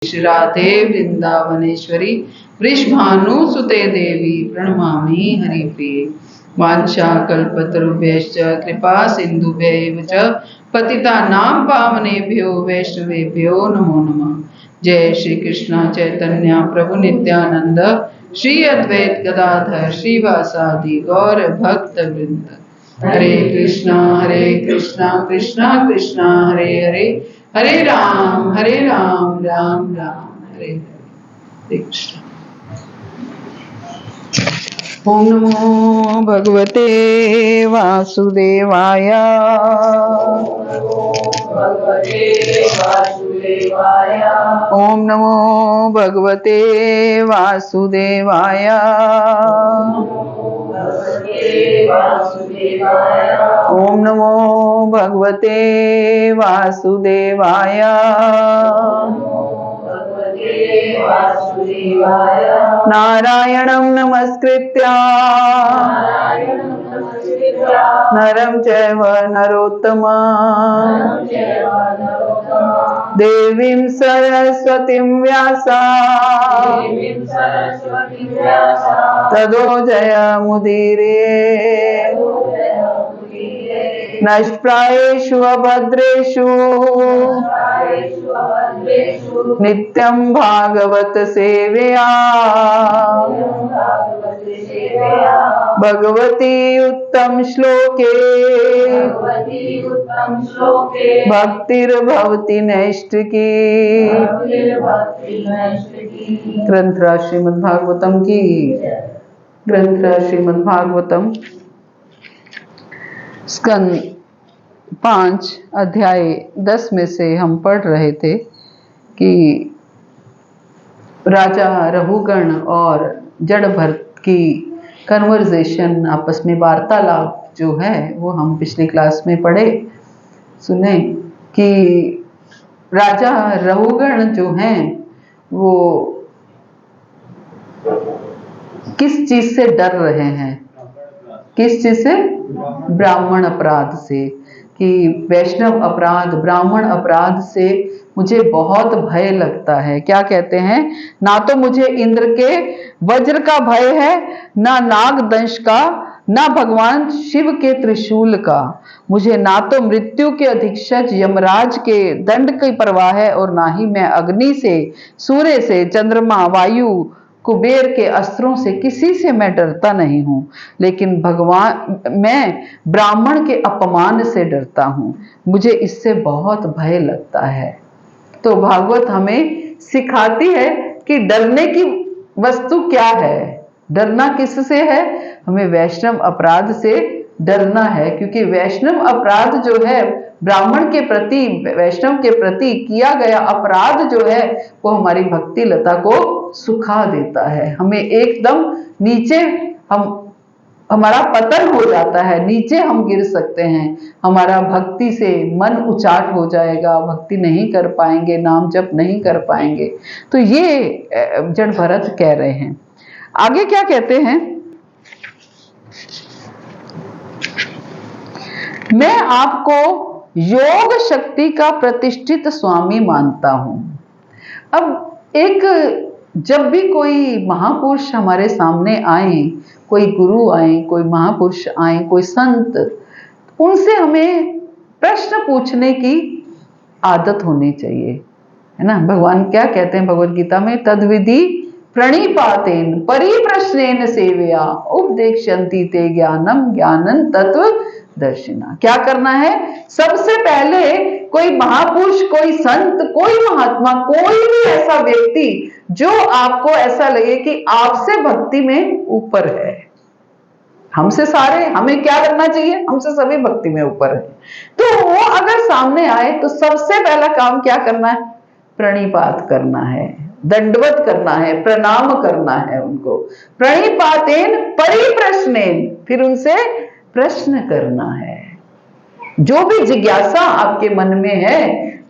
राधे वृंदावनेश्वरी वृषभानुसुते देवी प्रणमामि हरिप्रिये। वाञ्छाकल्पतरुभ्यश्च कृपा सिन्धुभ्यैव च पतितानां पावनेभ्यो वैष्णवेभ्यो नमो नमः। जय श्री कृष्ण चैतन्य प्रभु नित्यानंद श्री अद्वैत गदाधर श्रीवासादि गौर भक्त वृंद। हरे कृष्णा कृष्णा कृष्णा हरे हरे, हरे राम राम राम हरे हरे। हरे कृष्ण। ओम नमो भगवते वासुदेवाय। ओम नमो भगवते वासुदेवाय। ओम नमो भगवते वासुदेवाय। नारायणं नमस्कृत्य नरं चैव नरोत्तमं देवीं सरस्वतीं व्यासा ततो जयमुदीरये। नष्प्रायेषु अभद्रेषु नित्यं भागवत सेवया भगवती उत्तम श्लोके भक्तिर्भवति नैष्ठिकी। ग्रंथराज श्रीमद् भागवतम की। ग्रंथराज श्रीमद् भागवतम स्कंद 5 अध्याय 10 में से हम पढ़ रहे थे कि राजा रघुगण और जड़ भरत की कन्वर्सेशन, आपस में वार्तालाप जो है वो हम पिछली क्लास में पढ़े सुने कि राजा रघुगण जो हैं वो किस चीज से डर रहे हैं, किस चीज से? ब्राह्मण अपराध से, कि वैष्णव अपराध ब्राह्मण अपराध से मुझे बहुत भय लगता है। क्या कहते हैं? ना तो मुझे इंद्र के वज्र का भय है, ना नाग दंश का, ना भगवान शिव के त्रिशूल का। मुझे ना तो मृत्यु के अधीक्षक यमराज के दंड की परवाह है और ना ही मैं अग्नि से, सूर्य से, चंद्रमा, वायु, कुबेर के अस्त्रों से, किसी से मैं डरता नहीं हूं। लेकिन मैं ब्राह्मण के अपमान से डरता हूं, मुझे इससे बहुत भय लगता है। तो भागवत हमें सिखाती है कि डरने की वस्तु क्या है, डरना किससे है? हमें वैष्णव अपराध से डरना है, क्योंकि वैष्णव अपराध जो है ब्राह्मण के प्रति, वैष्णव के प्रति किया गया अपराध जो है वो हमारी भक्ति लता को सुखा देता है। हमें एकदम नीचे हमारा पतन हो जाता है, नीचे हम गिर सकते हैं, हमारा भक्ति से मन उचाट हो जाएगा, भक्ति नहीं कर पाएंगे, नाम जप नहीं कर पाएंगे। तो ये जड़ भरत कह रहे हैं। आगे क्या कहते हैं? मैं आपको योग शक्ति का प्रतिष्ठित स्वामी मानता हूं। अब जब भी कोई महापुरुष हमारे सामने आए, कोई गुरु आए, कोई महापुरुष आए, कोई संत, उनसे हमें प्रश्न पूछने की आदत होनी चाहिए, है ना। भगवान क्या कहते हैं भगवद गीता में? तद्विधि प्रणिपातेन परिप्रश्नेन सेवया उपदेक्षन्ति ते ज्ञानम ज्ञानं तत्व दर्शिना। क्या करना है? सबसे पहले कोई महापुरुष, कोई संत, कोई महात्मा, कोई भी ऐसा व्यक्ति जो आपको ऐसा लगे कि आपसे भक्ति में ऊपर है, हमसे सारे, हमें क्या करना चाहिए? हमसे सभी भक्ति में ऊपर है। तो वो अगर सामने आए तो सबसे पहला काम क्या करना है? प्रणिपात करना है, दंडवत करना है, प्रणाम करना है उनको। प्रणिपातेन परिप्रश्नेन, फिर उनसे प्रश्न करना है। जो भी जिज्ञासा आपके मन में है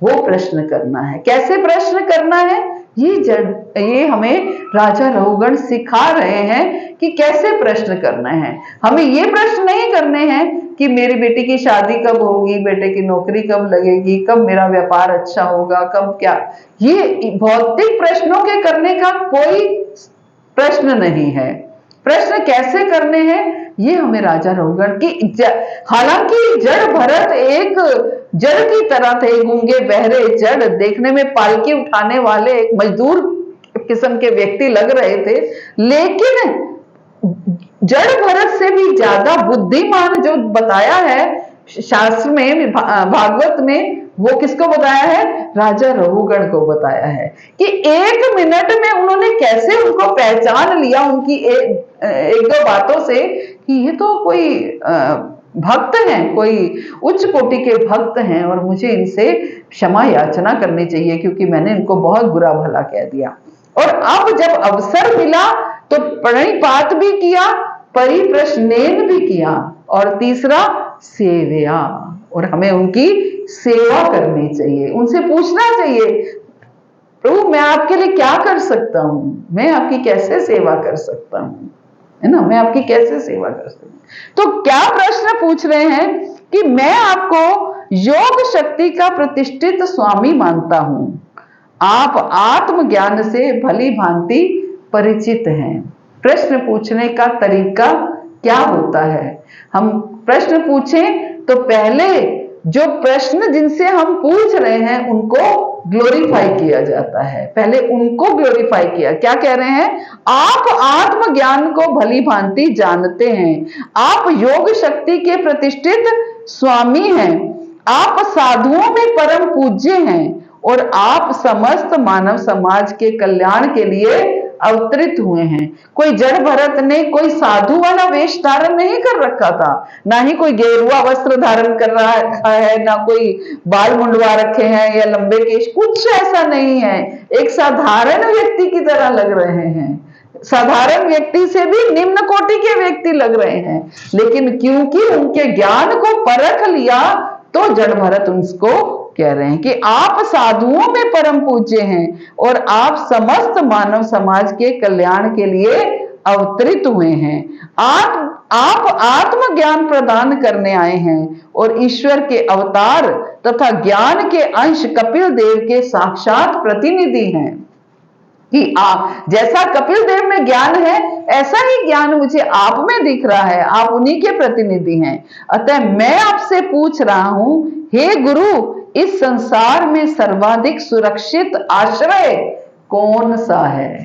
वो प्रश्न करना है। कैसे प्रश्न करना है? ये हमें राजा रहुगण सिखा रहे हैं कि कैसे प्रश्न करना है। हमें ये प्रश्न नहीं करने हैं कि मेरी बेटी की शादी कब होगी, बेटे की नौकरी कब लगेगी, कब मेरा व्यापार अच्छा होगा, कब क्या। ये भौतिक प्रश्नों के करने का कोई प्रश्न नहीं है। प्रश्न कैसे करने हैं ये हमें राजा रहुगण की हालांकि जड़ भरत एक जड़ की तरह थे, गूंगे बहरे जड़, देखने में पालकी उठाने वाले एक मजदूर किस्म के व्यक्ति लग रहे थे, लेकिन जड़ भरत से भी ज्यादा बुद्धिमान जो बताया है शास्त्र में, भागवत में, वो किसको बताया है? राजा रहुगण को बताया है कि 1 मिनट में उन्होंने कैसे उनको पहचान लिया उनकी एक दो बातों से कि ये तो कोई भक्त हैं, कोई उच्च कोटि के भक्त हैं और मुझे इनसे क्षमा याचना करनी चाहिए क्योंकि मैंने इनको बहुत बुरा भला कह दिया। और अब जब अवसर मिला तो प्रणिपात भी किया, परिप्रश्नेन भी किया, और तीसरा सेवया, और हमें उनकी सेवा करनी चाहिए, उनसे पूछना चाहिए प्रभु मैं आपके लिए क्या कर सकता हूं, मैं आपकी कैसे सेवा कर सकता हूं, है ना, मैं आपकी कैसे सेवा कर सकता हूं। तो क्या प्रश्न पूछ रहे हैं कि मैं आपको योग शक्ति का प्रतिष्ठित स्वामी मानता हूं, आप आत्मज्ञान से भली भांति परिचित हैं। प्रश्न पूछने का तरीका क्या होता है? हम प्रश्न पूछें तो पहले जो प्रश्न जिनसे हम पूछ रहे हैं उनको ग्लोरीफाई किया जाता है, पहले उनको ग्लोरीफाई किया। क्या कह रहे हैं? आप आत्मज्ञान को भली भांति जानते हैं, आप योग शक्ति के प्रतिष्ठित स्वामी हैं, आप साधुओं में परम पूज्य हैं और आप समस्त मानव समाज के कल्याण के लिए अवतरित हुए हैं। कोई जड़ भरत ने कोई साधु वाला वेश धारण नहीं कर रखा था, ना ही कोई गेरुआ वस्त्र धारण कर रहा है, ना कोई बाल मुंडवा रखे हैं या लंबे केश, कुछ ऐसा नहीं है। एक साधारण व्यक्ति की तरह लग रहे हैं, साधारण व्यक्ति से भी निम्न कोटि के व्यक्ति लग रहे हैं, लेकिन क्योंकि उनके ज्ञान को परख लिया तो जड़ भरत उनको कह रहे हैं कि आप साधुओं में परम पूज्य हैं और आप समस्त मानव समाज के कल्याण के लिए अवतरित हुए हैं। आप आत्मज्ञान प्रदान करने आए हैं और ईश्वर के अवतार तथा ज्ञान के अंश कपिल देव के साक्षात प्रतिनिधि हैं कि आप जैसा कपिल देव में ज्ञान है ऐसा ही ज्ञान मुझे आप में दिख रहा है, आप उन्हीं के प्रतिनिधि हैं। अतः मैं आपसे पूछ रहा हूं, हे गुरु, इस संसार में सर्वाधिक सुरक्षित आश्रय कौन सा है?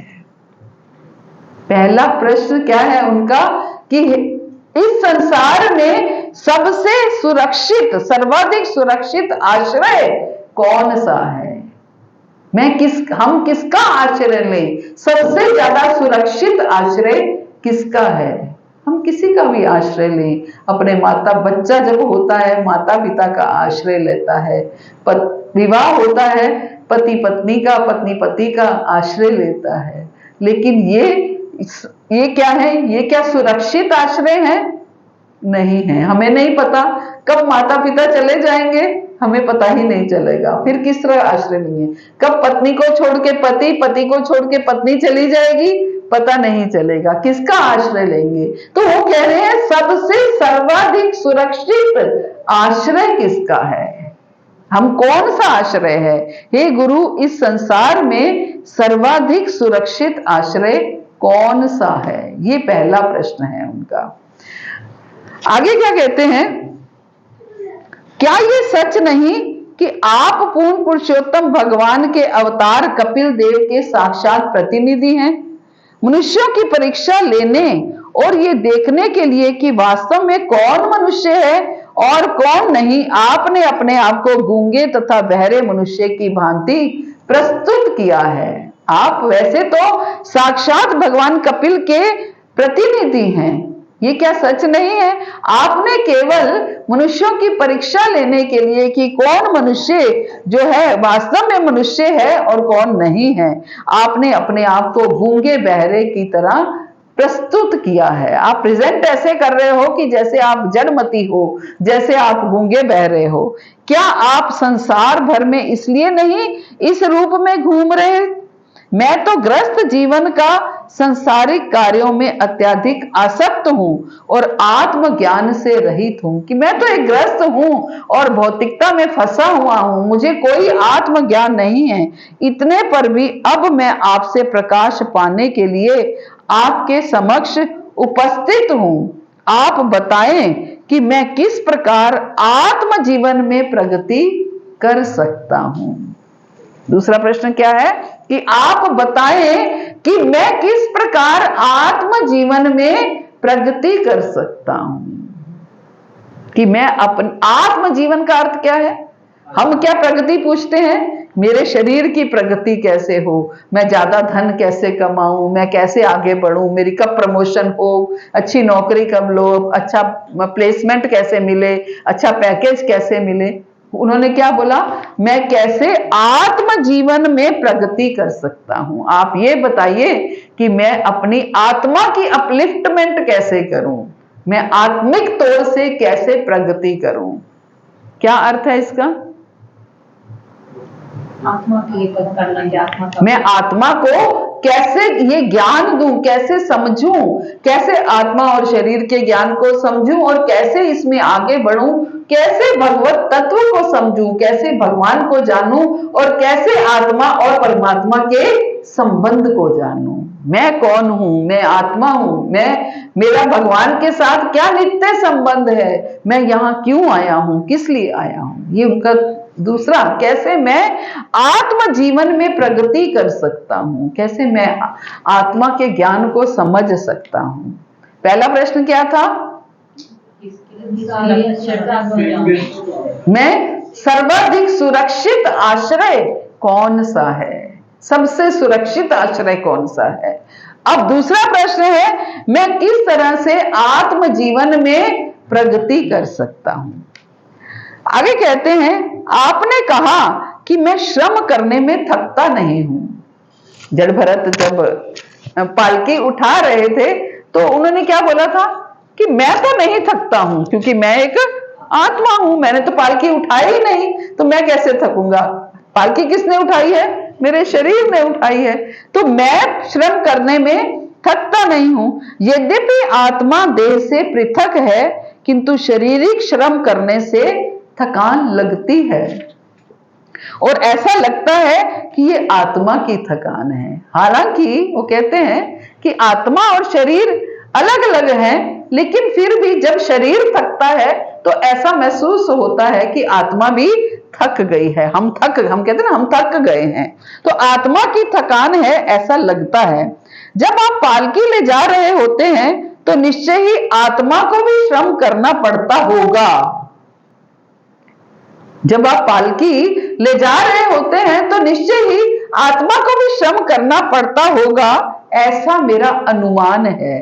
पहला प्रश्न क्या है उनका कि इस संसार में सबसे सुरक्षित, सर्वाधिक सुरक्षित आश्रय कौन सा है? हम किसका आश्रय लें? सबसे ज्यादा सुरक्षित आश्रय किसका है? हम किसी का भी आश्रय लें। अपने बच्चा जब होता है माता पिता का आश्रय लेता है, विवाह होता है पति पत्नी का, पत्नी पति का आश्रय लेता है, लेकिन ये क्या है? ये क्या सुरक्षित आश्रय है? नहीं है। हमें नहीं पता कब माता पिता चले जाएंगे, हमें पता ही नहीं चलेगा, फिर किस तरह आश्रय लेंगे? कब पत्नी को छोड़ के पति, पति को छोड़ के पत्नी चली जाएगी, पता नहीं चलेगा, किसका आश्रय लेंगे? तो वो कह रहे हैं सबसे सर्वाधिक सुरक्षित आश्रय किसका है? हम कौन सा आश्रय है? हे गुरु, इस संसार में सर्वाधिक सुरक्षित आश्रय कौन सा है? ये पहला प्रश्न है उनका। आगे क्या कहते हैं? क्या ये सच नहीं कि आप पूर्ण पुरुषोत्तम भगवान के अवतार कपिल देव के साक्षात प्रतिनिधि हैं? मनुष्यों की परीक्षा लेने और ये देखने के लिए कि वास्तव में कौन मनुष्य है और कौन नहीं, आपने अपने आप को गूंगे तथा बहरे मनुष्य की भांति प्रस्तुत किया है। आप वैसे तो साक्षात भगवान कपिल के प्रतिनिधि हैं, ये क्या सच नहीं है? आपने केवल मनुष्यों की परीक्षा लेने के लिए कि कौन मनुष्य जो है वास्तव में मनुष्य है और कौन नहीं है, आपने अपने आप को गूंगे बहरे की तरह प्रस्तुत किया है। आप प्रेजेंट ऐसे कर रहे हो कि जैसे आप जड़मती हो, जैसे आप गूंगे बहरे हो। क्या आप संसार भर में इसलिए नहीं इस रूप में घूम रहे? मैं तो ग्रस्त जीवन का संसारिक कार्यों में अत्यधिक आसक्त हूं और आत्मज्ञान से रहित हूं। कि मैं तो एक ग्रस्त हूं और भौतिकता में फंसा हुआ हूं, मुझे कोई आत्मज्ञान नहीं है। इतने पर भी अब मैं आपसे प्रकाश पाने के लिए आपके समक्ष उपस्थित हूं। आप बताएं कि मैं किस प्रकार आत्म जीवन में प्रगति कर सकता हूं। दूसरा प्रश्न क्या है कि आप बताएं कि मैं किस प्रकार आत्म जीवन में प्रगति कर सकता हूं। कि मैं अपने आत्म जीवन का अर्थ क्या है? हम क्या प्रगति पूछते हैं? मेरे शरीर की प्रगति कैसे हो, मैं ज्यादा धन कैसे कमाऊं, मैं कैसे आगे बढ़ूं, मेरी कब प्रमोशन हो, अच्छी नौकरी कब लो, अच्छा प्लेसमेंट कैसे मिले, अच्छा पैकेज कैसे मिले। उन्होंने क्या बोला? मैं कैसे आत्म जीवन में प्रगति कर सकता हूं। आप ये बताइए कि मैं अपनी आत्मा की अपलिफ्टमेंट कैसे करूं, मैं आत्मिक तौर से कैसे प्रगति करूं। क्या अर्थ है इसका? आत्मा की करना है, आत्मा का मैं आत्मा को कैसे ये ज्ञान दूं, कैसे समझूं, कैसे आत्मा और शरीर के ज्ञान को समझूं और कैसे इसमें आगे बढ़ूं, कैसे भगवत तत्व को समझूं, कैसे भगवान को जानूं और कैसे आत्मा और परमात्मा के संबंध को जानूं। मैं कौन हूं? मैं आत्मा हूं। मेरा भगवान के साथ क्या नित्य संबंध है, मैं यहां क्यों आया हूं, किस लिए आया हूं। ये उनका दूसरा, कैसे मैं आत्म जीवन में प्रगति कर सकता हूं, कैसे मैं आत्मा के ज्ञान को समझ सकता हूं। पहला प्रश्न क्या था? मैं सर्वाधिक सुरक्षित आश्रय कौन सा है, सबसे सुरक्षित आश्रय कौन सा है। अब दूसरा प्रश्न है, मैं किस तरह से आत्म जीवन में प्रगति कर सकता हूं। आगे कहते हैं, आपने कहा कि मैं श्रम करने में थकता नहीं हूं। जड़ भरत जब पालकी उठा रहे थे तो उन्होंने क्या बोला था कि मैं तो नहीं थकता हूं, क्योंकि मैं एक आत्मा हूं, मैंने तो पालकी उठाई ही नहीं, तो मैं कैसे थकूंगा। पालकी किसने उठाई है? मेरे शरीर ने उठाई है। तो मैं श्रम करने में थकता नहीं हूं। यद्यपि आत्मा देह से पृथक है, किंतु शारीरिक श्रम करने से थकान लगती है और ऐसा लगता है कि ये आत्मा की थकान है। हालांकि वो कहते हैं कि आत्मा और शरीर अलग अलग हैं, लेकिन फिर भी जब शरीर थकता है तो ऐसा महसूस होता है कि आत्मा भी थक गई है। हम कहते हैं ना, हम थक गए हैं, तो आत्मा की थकान है ऐसा लगता है। जब आप पालकी ले जा रहे होते हैं तो निश्चय ही आत्मा को भी श्रम करना पड़ता होगा। जब आप पालकी ले जा रहे होते हैं तो निश्चय ही आत्मा को भी श्रम करना पड़ता होगा, ऐसा मेरा अनुमान है।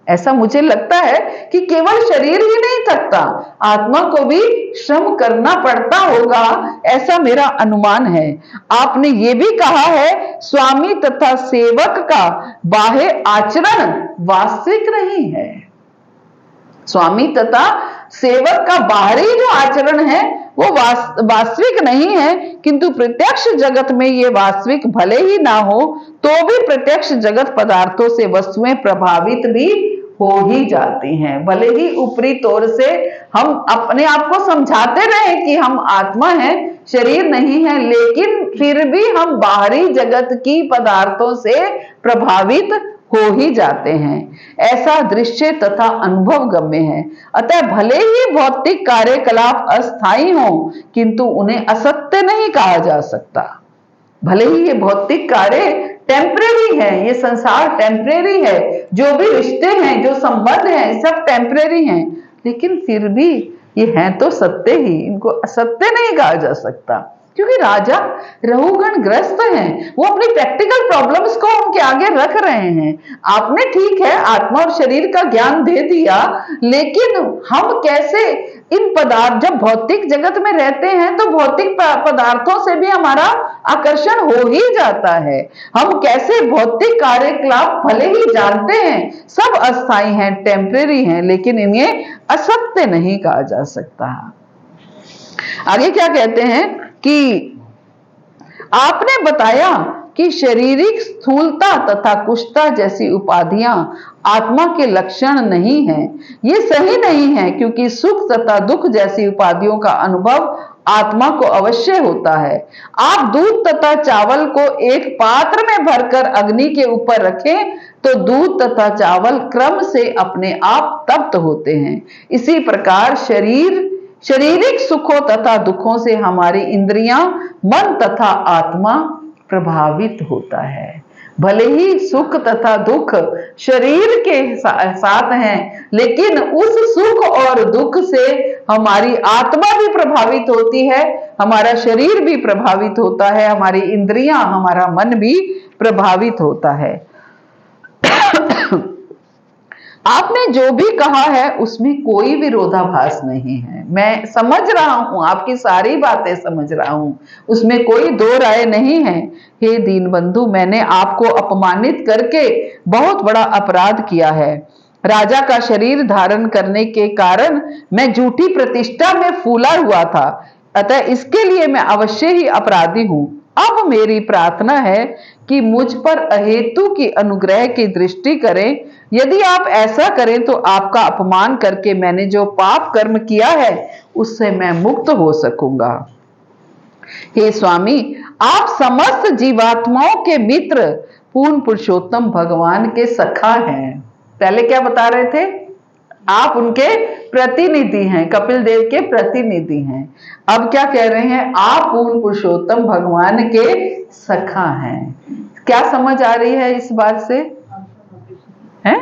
ऐसा मुझे लगता है कि केवल शरीर ही नहीं थकता, आत्मा को भी श्रम करना पड़ता होगा, ऐसा मेरा अनुमान है। आपने ये भी कहा है, स्वामी तथा सेवक का बाह्य आचरण वास्तविक नहीं है। स्वामी तथा सेवक का बाहरी जो आचरण है वो वास्तविक नहीं है, किंतु प्रत्यक्ष जगत में ये वास्तविक भले ही ना हो तो भी प्रत्यक्ष जगत पदार्थों से वस्तुएं प्रभावित भी हो ही जाती हैं। भले ही ऊपरी तौर से हम अपने आप को समझाते रहे कि हम आत्मा हैं, शरीर नहीं है, लेकिन फिर भी हम बाहरी जगत की पदार्थों से प्रभावित हो ही जाते हैं। ऐसा दृश्य तथा अनुभव गम्य है। अतः भले ही भौतिक कार्यकलाप अस्थायी हो, किंतु उन्हें असत्य नहीं कहा जा सकता। भले ही ये भौतिक कार्य टेम्परेरी है, ये संसार टेम्परेरी है, जो भी रिश्ते हैं, जो संबंध हैं, सब टेम्परेरी हैं, लेकिन फिर भी ये हैं तो सत्य ही, इनको असत्य नहीं कहा जा सकता। क्योंकि राजा रहुगण ग्रस्त हैं, वो अपनी प्रैक्टिकल प्रॉब्लम्स को उनके आगे रख रहे हैं। आपने ठीक है आत्मा और शरीर का ज्ञान दे दिया, लेकिन हम कैसे इन पदार्थ, जब भौतिक जगत में रहते हैं तो भौतिक पदार्थों से भी हमारा आकर्षण हो ही जाता है। हम कैसे भौतिक कार्यकलाप भले ही जानते हैं सब अस्थायी हैं, टेम्परेरी हैं, लेकिन इन्हें असत्य नहीं कहा जा सकता। आगे क्या कहते हैं कि आपने बताया कि शारीरिक स्थूलता तथा कुष्ठता जैसी उपाधियां आत्मा के लक्षण नहीं है। ये सही नहीं है, क्योंकि सुख तथा दुख जैसी उपाधियों का अनुभव आत्मा को अवश्य होता है। आप दूध तथा चावल को एक पात्र में भरकर अग्नि के ऊपर रखें तो दूध तथा चावल क्रम से अपने आप तप्त होते हैं। इसी प्रकार शारीरिक सुखों तथा दुखों से हमारी इंद्रियां, मन तथा आत्मा प्रभावित होता है। भले ही सुख तथा दुख शरीर के साथ हैं, लेकिन उस सुख और दुख से हमारी आत्मा भी प्रभावित होती है, हमारा शरीर भी प्रभावित होता है, हमारी इंद्रियां, हमारा मन भी प्रभावित होता है। आपने जो भी कहा है उसमें कोई विरोधाभास नहीं है। मैं समझ रहा हूं, आपकी सारी बातें समझ रहा हूं, उसमें कोई दो राय नहीं है। हे दीनबंधु, मैंने आपको अपमानित करके बहुत बड़ा अपराध किया है। राजा का शरीर धारण करने के कारण मैं झूठी प्रतिष्ठा में फूला हुआ था, अतः इसके लिए मैं अवश्य ही अपराधी हूं। अब मेरी प्रार्थना है कि मुझ पर अहेतु की अनुग्रह की दृष्टि करें। यदि आप ऐसा करें तो आपका अपमान करके मैंने जो पाप कर्म किया है उससे मैं मुक्त हो सकूंगा। हे स्वामी, आप समस्त जीवात्माओं के मित्र, पूर्ण पुरुषोत्तम भगवान के सखा हैं। पहले क्या बता रहे थे? आप उनके प्रतिनिधि हैं, कपिल देव के प्रतिनिधि हैं। अब क्या कह रहे हैं? आप पूर्ण पुरुषोत्तम भगवान के सखा हैं। क्या समझ आ रही है इस बात से? हैं?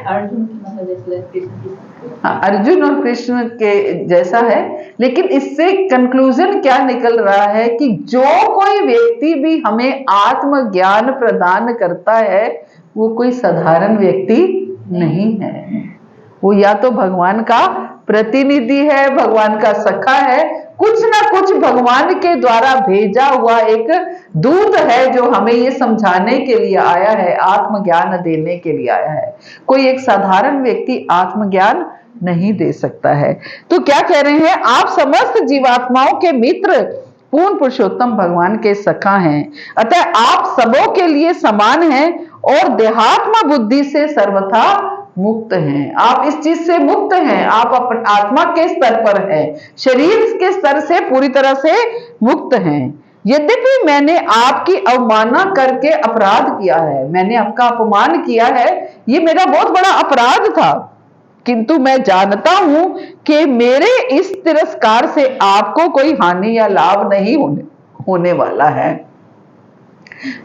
अर्जुन और कृष्ण के जैसा है, लेकिन इससे कंक्लूजन क्या निकल रहा है कि जो कोई व्यक्ति भी हमें आत्मज्ञान प्रदान करता है वो कोई साधारण व्यक्ति नहीं है। वो या तो भगवान का प्रतिनिधि है, भगवान का सखा है, कुछ ना कुछ भगवान के द्वारा भेजा हुआ एक दूत है जो हमें ये समझाने के लिए आया है, आत्मज्ञान देने के लिए आया है। कोई एक साधारण व्यक्ति आत्मज्ञान नहीं दे सकता है। तो क्या कह रहे हैं? आप समस्त जीवात्माओं के मित्र, पूर्ण पुरुषोत्तम भगवान के सखा हैं, अतः आप सबों के लिए समान हैं और देहात्म बुद्धि से सर्वथा मुक्त हैं। आप इस चीज से मुक्त हैं, आप अपने आत्मा के स्तर पर हैं, शरीर के स्तर से पूरी तरह से मुक्त हैं। यद्यपि मैंने आपकी अवमानना करके अपराध किया है, मैंने आपका अपमान किया है, ये मेरा बहुत बड़ा अपराध था, किंतु मैं जानता हूं कि मेरे इस तिरस्कार से आपको कोई हानि या लाभ नहीं होने वाला है।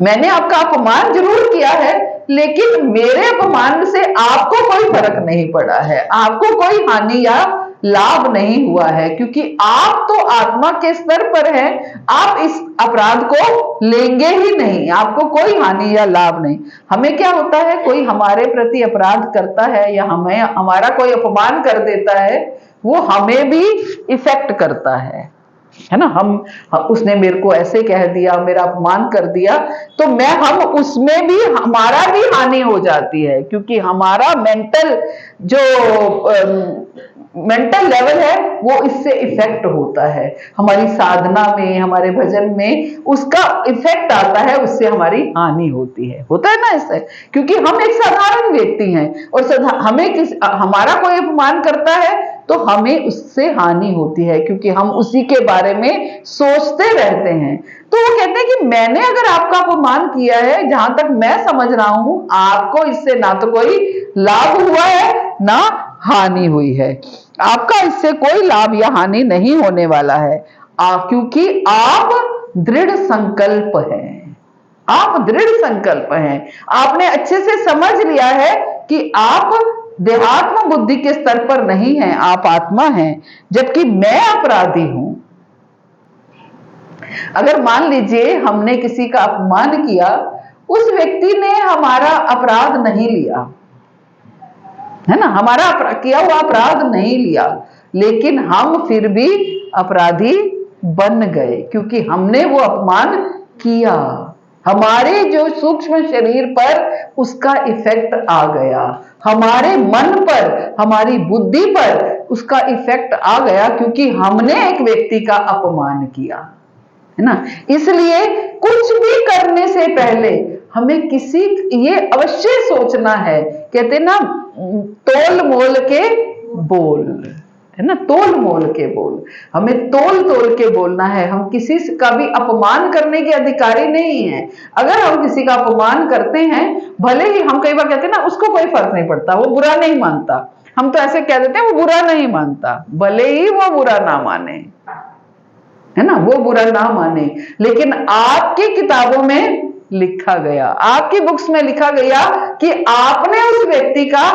मैंने आपका अपमान जरूर किया है, लेकिन मेरे अपमान से आपको कोई फर्क नहीं पड़ा है, आपको कोई हानि या लाभ नहीं हुआ है, क्योंकि आप तो आत्मा के स्तर पर हैं, आप इस अपराध को लेंगे ही नहीं, आपको कोई हानि या लाभ नहीं। हमें क्या होता है, कोई हमारे प्रति अपराध करता है या हमें हमारा कोई अपमान कर देता है, वो हमें भी इफेक्ट करता है ना। उसने मेरे को ऐसे कह दिया, मेरा अपमान कर दिया, तो हम उसमें भी हमारा भी हानि हो जाती है, क्योंकि हमारा मेंटल लेवल है वो इससे इफेक्ट होता है। हमारी साधना में, हमारे भजन में उसका इफेक्ट आता है, उससे हमारी हानि होती है, होता है ना ऐसे, क्योंकि हम एक साधारण व्यक्ति हैं और हमारा कोई अपमान करता है तो हमें उससे हानि होती है, क्योंकि हम उसी के बारे में सोचते रहते हैं। तो वो कहते हैं कि मैंने अगर आपका अपमान किया है, जहां तक मैं समझ रहा हूं, आपको इससे ना तो कोई लाभ हुआ है ना हानि हुई है, आपका इससे कोई लाभ या हानि नहीं होने वाला है, क्योंकि आप दृढ़ संकल्प हैं, आप दृढ़ संकल्प हैं। आपने अच्छे से समझ लिया है कि आप देहात्म बुद्धि के स्तर पर नहीं हैं, आप आत्मा हैं, जबकि मैं अपराधी हूं। अगर मान लीजिए हमने किसी का अपमान किया, उस व्यक्ति ने हमारा अपराध नहीं लिया, है ना, हमारा किया हुआ अपराध नहीं लिया, लेकिन हम फिर भी अपराधी बन गए, क्योंकि हमने वो अपमान किया। हमारे जो सूक्ष्म शरीर पर उसका इफेक्ट आ गया, हमारे मन पर, हमारी बुद्धि पर उसका इफेक्ट आ गया, क्योंकि हमने एक व्यक्ति का अपमान किया। है ना। इसलिए कुछ भी करने से पहले हमें किसी ये अवश्य सोचना है, कहते ना तोल मोल के बोल, है ना, तोल मोल के बोल, हमें तोल तोल के बोलना है। हम किसी का भी अपमान करने के अधिकारी नहीं है। अगर हम किसी का अपमान करते हैं, भले ही हम कई बार कहते हैं ना उसको कोई फर्क नहीं पड़ता, वो बुरा नहीं मानता, हम तो ऐसे कह देते हैं वो बुरा नहीं मानता, भले ही वो बुरा ना माने, है ना, वो बुरा ना माने, लेकिन आपकी किताबों में लिखा गया, आपकी बुक्स में लिखा गया कि आपने उस व्यक्ति का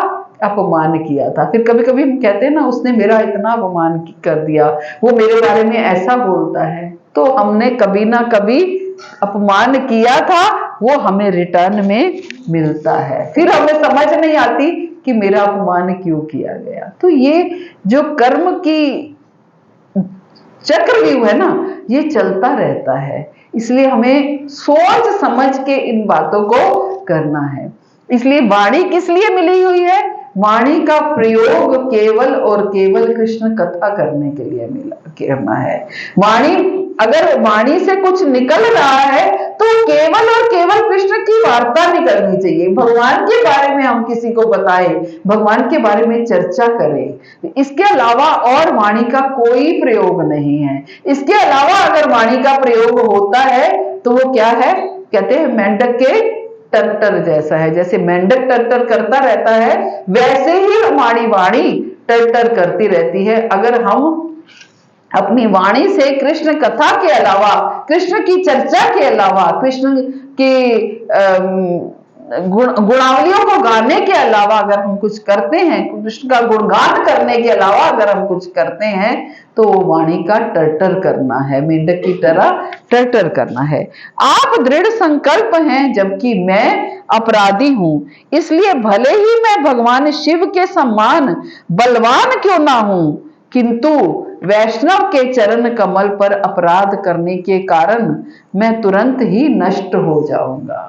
अपमान किया था। फिर कभी कभी हम कहते हैं ना उसने मेरा इतना अपमान कर दिया, वो मेरे बारे में ऐसा बोलता है, तो हमने कभी ना कभी अपमान किया था, वो हमें रिटर्न में मिलता है। फिर हमें समझ नहीं आती कि मेरा अपमान क्यों किया गया। तो ये जो कर्म की चक्रव्यूह है ना, ये चलता रहता है। इसलिए हमें सोच समझ के इन बातों को करना है। इसलिए वाणी किस लिए मिली हुई है? वाणी का प्रयोग केवल और केवल कृष्ण कथा करने के लिए करना है। वाणी, अगर वाणी से कुछ निकल रहा है तो केवल और केवल कृष्ण की वार्ता निकलनी चाहिए। भगवान के बारे में हम किसी को बताएं, भगवान के बारे में चर्चा करें, इसके अलावा और वाणी का कोई प्रयोग नहीं है। इसके अलावा अगर वाणी का प्रयोग होता है तो वो क्या है, कहते हैं मेंढक के टट्टर जैसा है। जैसे मेंढक टट्टर करता रहता है, वैसे ही हमारी वाणी टट्टर करती रहती है। अगर हम अपनी वाणी से कृष्ण कथा के अलावा, कृष्ण की चर्चा के अलावा, कृष्ण की गुणावलियों को गाने के अलावा अगर हम कुछ करते हैं, कृष्ण का गुणगान करने के अलावा अगर हम कुछ करते हैं, तो वाणी का टर्टर करना है, मेंढक की तरह टर्टर करना है। आप दृढ़ संकल्प हैं जबकि मैं अपराधी हूं, इसलिए भले ही मैं भगवान शिव के समान बलवान क्यों ना हूं, किंतु वैष्णव के चरण कमल पर अपराध करने के कारण मैं तुरंत ही नष्ट हो जाऊंगा।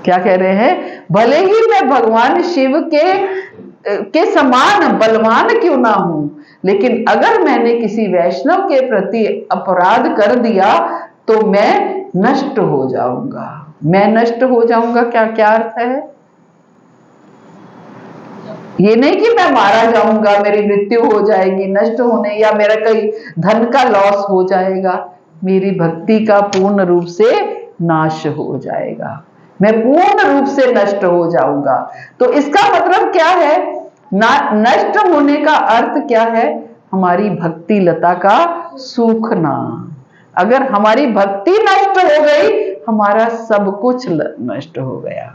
क्या कह रहे हैं? भले ही मैं भगवान शिव के समान बलवान क्यों ना हूं, लेकिन अगर मैंने किसी वैष्णव के प्रति अपराध कर दिया तो मैं नष्ट हो जाऊंगा। मैं नष्ट हो जाऊंगा, क्या क्या अर्थ है? ये नहीं कि मैं मारा जाऊंगा, मेरी मृत्यु हो जाएगी, नष्ट होने, या मेरा कहीं धन का लॉस हो जाएगा। मेरी भक्ति का पूर्ण रूप से नाश हो जाएगा, मैं पूर्ण रूप से नष्ट हो जाऊंगा। तो इसका मतलब क्या है? नष्ट होने का अर्थ क्या है? हमारी भक्ति लता का सूखना। अगर हमारी भक्ति नष्ट हो गई, हमारा सब कुछ नष्ट हो गया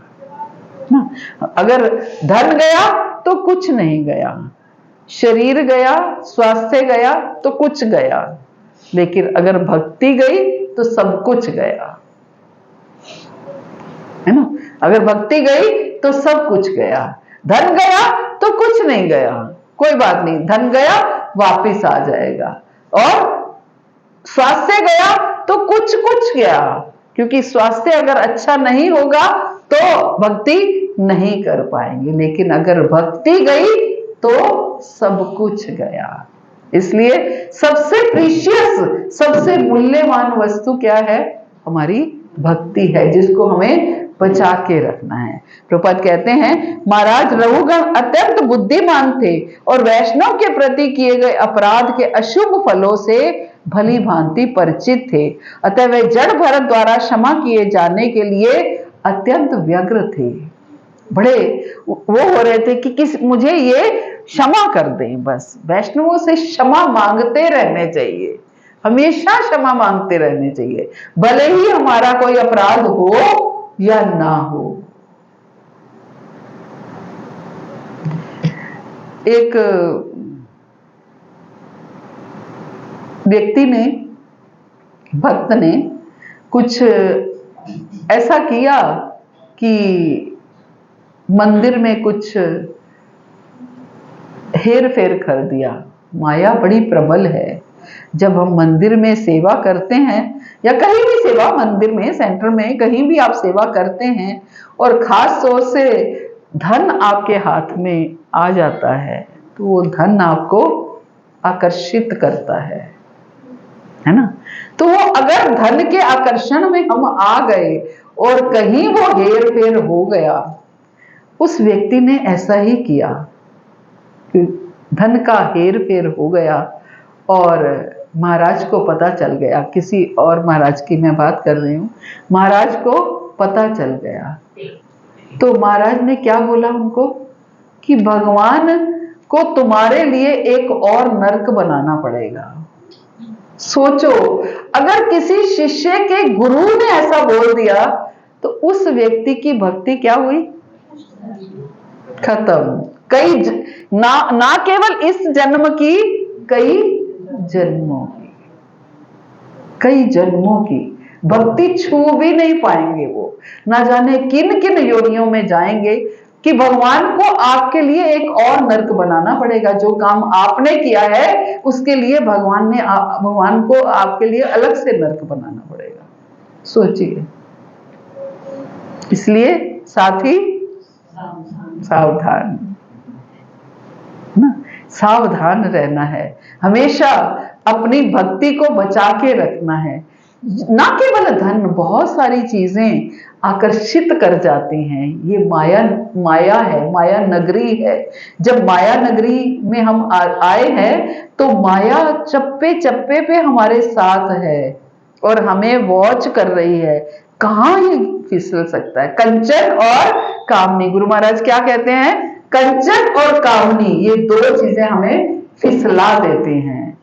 ना। अगर धन गया तो कुछ नहीं गया, शरीर गया, स्वास्थ्य गया तो कुछ गया, लेकिन अगर भक्ति गई तो सब कुछ गया, है ना। अगर भक्ति गई तो सब कुछ गया। धन गया तो कुछ नहीं गया, कोई बात नहीं, धन गया वापिस आ जाएगा। और स्वास्थ्य गया तो कुछ कुछ गया, क्योंकि स्वास्थ्य अगर अच्छा नहीं होगा तो भक्ति नहीं कर पाएंगे, लेकिन अगर भक्ति गई तो सब कुछ गया। इसलिए सबसे प्रीशियस, सबसे मूल्यवान वस्तु क्या है? हमारी भक्ति है, जिसको हमें बचा के रखना है। प्रभुपाद कहते हैं, महाराज रघुगण अत्यंत बुद्धिमान थे और वैष्णव के प्रति किए गए अपराध के अशुभ फलों से भली भांति परिचित थे, अतः वे जड़ भरत द्वारा क्षमा किए जाने के लिए अत्यंत व्यग्र थे। बड़े वो हो रहे थे कि मुझे ये क्षमा कर दें, बस वैष्णवों से क्षमा मांगते रहने चाहिए, हमेशा क्षमा मांगते रहने चाहिए, भले ही हमारा कोई अपराध हो या ना हो। एक व्यक्ति ने, भक्त ने कुछ ऐसा किया कि मंदिर में कुछ हेर फेर कर दिया। माया बड़ी प्रबल है। जब हम मंदिर में सेवा करते हैं, या कहीं भी सेवा, मंदिर में, सेंटर में, कहीं भी आप सेवा करते हैं और खास तौर से धन आपके हाथ में आ जाता है, तो वो धन आपको आकर्षित करता है। है ना। तो वो अगर धन के आकर्षण में हम आ गए और कहीं वो हेर फेर हो गया, उस व्यक्ति ने ऐसा ही किया, धन का हेर फेर हो गया और महाराज को पता चल गया, किसी और महाराज की मैं बात कर रही हूँ, महाराज को पता चल गया, तो महाराज ने क्या बोला उनको कि भगवान को तुम्हारे लिए एक और नरक बनाना पड़ेगा। सोचो, अगर किसी शिष्य के गुरु ने ऐसा बोल दिया तो उस व्यक्ति की भक्ति क्या हुई? खत्म। ना केवल इस जन्म की, कई जन्मों की भक्ति छू भी नहीं पाएंगे वो। ना जाने किन किन योनियों में जाएंगे कि भगवान को आपके लिए एक और नरक बनाना पड़ेगा। जो काम आपने किया है उसके लिए भगवान को आपके लिए अलग से नरक बनाना पड़ेगा। सोचिए। इसलिए साथी सावधान ना, सावधान रहना है, हमेशा अपनी भक्ति को बचा के रखना है। ना केवल धन, बहुत सारी चीजें आकर्षित कर जाती हैं। ये माया है, माया नगरी है। जब माया नगरी में हम आए हैं तो माया चप्पे चप्पे पे हमारे साथ है और हमें वॉच कर रही है, कहाँ ही फिसल सकता है। कंचन और कामनी, गुरु महाराज क्या कहते हैं? कंचन और कामनी, ये दो चीजें हमें फिसला देती हैं।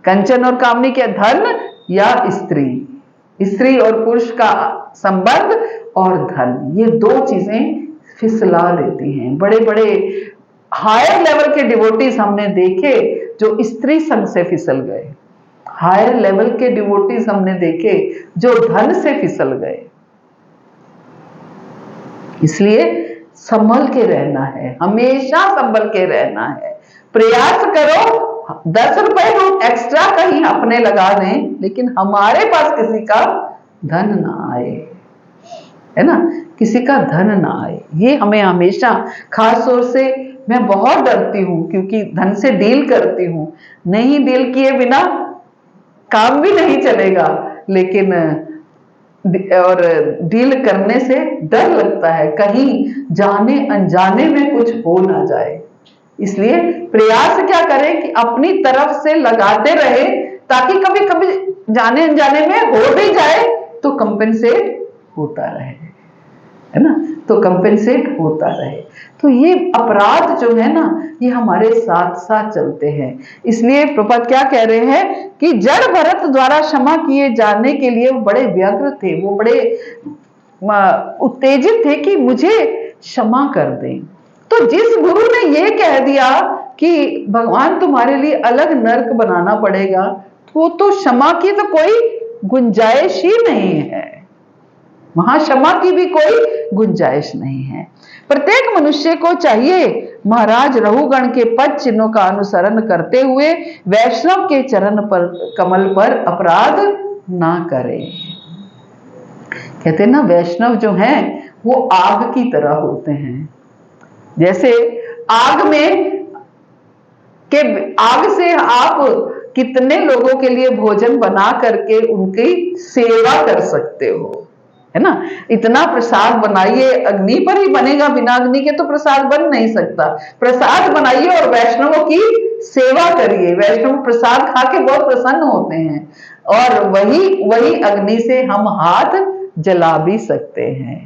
कंचन और कामनी क्या? धन या स्त्री और पुरुष का संबंध और धन, ये दो चीजें फिसला देती हैं। बड़े बड़े हायर लेवल के डिवोटीज हमने देखे जो स्त्री संग से फिसल गए, हायर लेवल के डिवोटीज हमने देखे जो धन से फिसल गए। इसलिए संभल के रहना है, हमेशा संभल के रहना है। प्रयास करो 10 रुपए हम एक्स्ट्रा कहीं अपने लगा दें, लेकिन हमारे पास किसी का धन ना आए, है ना, किसी का धन ना आए। ये हमें हमेशा, खास तौर से मैं बहुत डरती हूं क्योंकि धन से डील करती हूं। नहीं डील किए बिना काम भी नहीं चलेगा, लेकिन और डील करने से डर लगता है कहीं जाने अनजाने में कुछ हो ना जाए। इसलिए प्रयास क्या करें कि अपनी तरफ से लगाते रहे, ताकि कभी कभी जाने अनजाने में हो भी जाए तो कंपेंसेट होता रहे, है ना, तो कंपेंसेट होता रहे। तो ये अपराध जो है ना, ये हमारे साथ साथ चलते हैं। इसलिए प्रभुपाद क्या कह रहे हैं कि जड़ भरत द्वारा क्षमा किए जाने के लिए वो बड़े व्यग्र थे, वो बड़े उत्तेजित थे कि मुझे क्षमा कर दें। तो जिस गुरु ने ये कह दिया कि भगवान तुम्हारे लिए अलग नरक बनाना पड़ेगा, वो तो क्षमा की तो कोई गुंजाइश ही नहीं है, वहां क्षमा की भी कोई गुंजाइश नहीं है। प्रत्येक मनुष्य को चाहिए महाराज रहुगण के पद चिन्हों का अनुसरण करते हुए वैष्णव के चरण पर, कमल पर अपराध ना करे। कहते हैं ना, वैष्णव जो हैं वो आग की तरह होते हैं। जैसे आग से आप कितने लोगों के लिए भोजन बना करके उनकी सेवा कर सकते हो, है ना। इतना प्रसाद बनाइए, अग्नि पर ही बनेगा, बिना अग्नि के तो प्रसाद बन नहीं सकता। प्रसाद बनाइए और वैष्णवों की सेवा करिए। वैष्णव प्रसाद खा के बहुत प्रसन्न होते हैं और वही अग्नि से हम हाथ जला भी सकते हैं,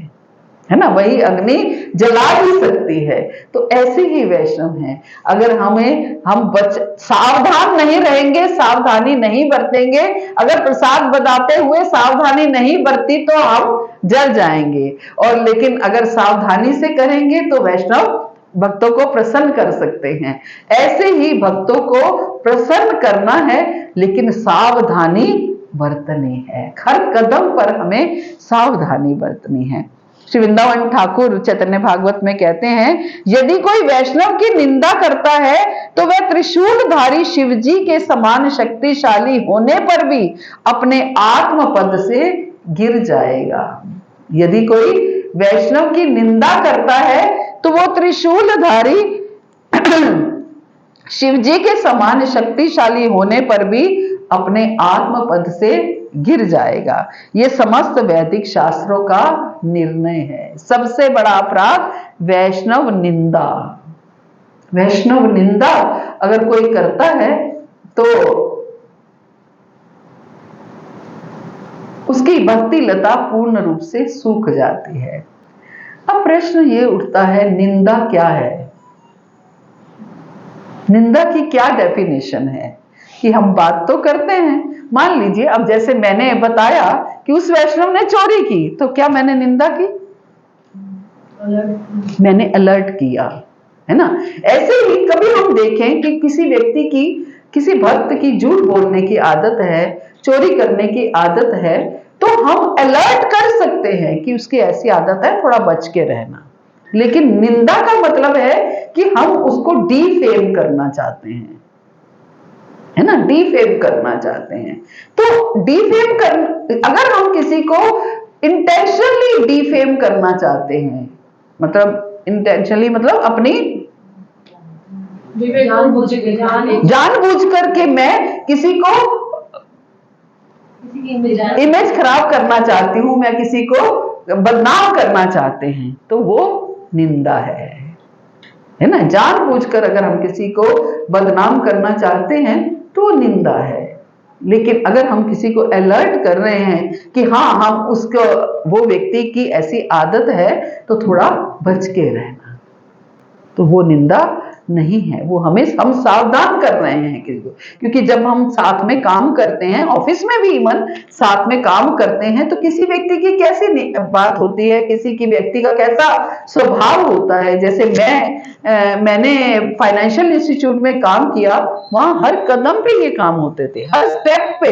है ना, वही अग्नि जला भी सकती है। तो ऐसे ही वैष्णव हैं। अगर हम सावधान नहीं रहेंगे, सावधानी नहीं बरतेंगे, अगर प्रसाद बनाते हुए सावधानी नहीं बरती तो हम जल जाएंगे, और लेकिन अगर सावधानी से करेंगे तो वैष्णव भक्तों को प्रसन्न कर सकते हैं। ऐसे ही भक्तों को प्रसन्न करना है, लेकिन सावधानी बरतनी है। हर कदम पर हमें सावधानी बरतनी है। श्री वृंदावन ठाकुर चैतन्य भागवत में कहते हैं, यदि कोई वैष्णव की निंदा करता है तो वह त्रिशूलधारी शिवजी के समान शक्तिशाली होने पर भी अपने आत्म पद से गिर जाएगा। यदि कोई वैष्णव की निंदा करता है तो वो त्रिशूलधारी शिवजी के समान शक्तिशाली होने पर भी अपने आत्म पद से गिर जाएगा। ये समस्त वैदिक शास्त्रों का निर्णय है। सबसे बड़ा अपराध वैष्णव निंदा। वैष्णव निंदा अगर कोई करता है तो उसकी भक्ति लता पूर्ण रूप से सूख जाती है। अब प्रश्न ये उठता है, निंदा क्या है? निंदा की क्या डेफिनेशन है? कि हम बात तो करते हैं, मान लीजिए अब जैसे मैंने बताया कि उस वैष्णव ने चोरी की, तो क्या मैंने निंदा की? मैंने अलर्ट किया, है ना। ऐसे ही कभी हम देखें कि किसी व्यक्ति की, किसी भक्त की झूठ बोलने की आदत है, चोरी करने की आदत है, तो हम अलर्ट कर सकते हैं कि उसकी ऐसी आदत है, थोड़ा बच के रहना। लेकिन निंदा का मतलब है कि हम उसको डीफेम करना चाहते हैं, है ना, डीफेम करना चाहते हैं। तो डीफेम कर, अगर हम किसी को इंटेंशनली डीफेम करना चाहते हैं, मतलब इंटेंशनली मतलब अपनी जानबूझ करके मैं किसी को इमेज खराब करना चाहती हूं, मैं किसी को बदनाम करना चाहते हैं, तो वो निंदा है ना। जानबूझकर अगर हम किसी को बदनाम करना चाहते हैं तो वो निंदा है। लेकिन अगर हम किसी को अलर्ट कर रहे हैं कि हाँ, हम उसको, वो व्यक्ति की ऐसी आदत है तो थोड़ा बच के रहना, तो वो निंदा नहीं है। वो हम सावधान कर रहे हैं किसी को। क्योंकि जब हम साथ में काम करते हैं, ऑफिस में भी इवन साथ में काम करते हैं, तो किसी व्यक्ति की कैसी बात होती है, किसी की व्यक्ति का कैसा स्वभाव होता है। जैसे मैंने फाइनेंशियल इंस्टीट्यूट में काम किया, वहां हर कदम पे ये काम होते थे, हर स्टेप पे,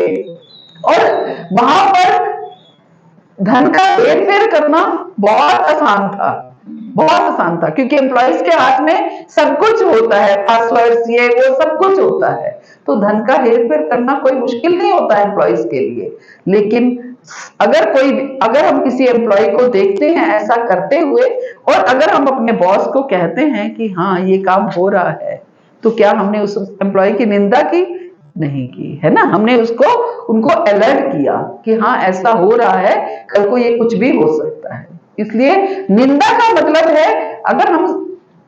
और वहां पर धन का हेर-फेर करना बहुत आसान था, बहुत आसान था, क्योंकि एम्प्लॉइज के हाथ में सब कुछ होता है, पासवर्ड्स, ये वो सब कुछ होता है, तो धन का हेर-फेर करना कोई मुश्किल नहीं होता है एम्प्लॉइज के लिए। लेकिन अगर हम किसी एम्प्लॉय को देखते हैं ऐसा करते हुए, और अगर हम अपने बॉस को कहते हैं कि हाँ, ये काम हो रहा है, तो क्या हमने उस एम्प्लॉय की निंदा की? नहीं की, है ना। हमने उनको अलर्ट किया कि हाँ, ऐसा हो रहा है, कल को ये कुछ भी हो सकता है। इसलिए निंदा का मतलब है, अगर हम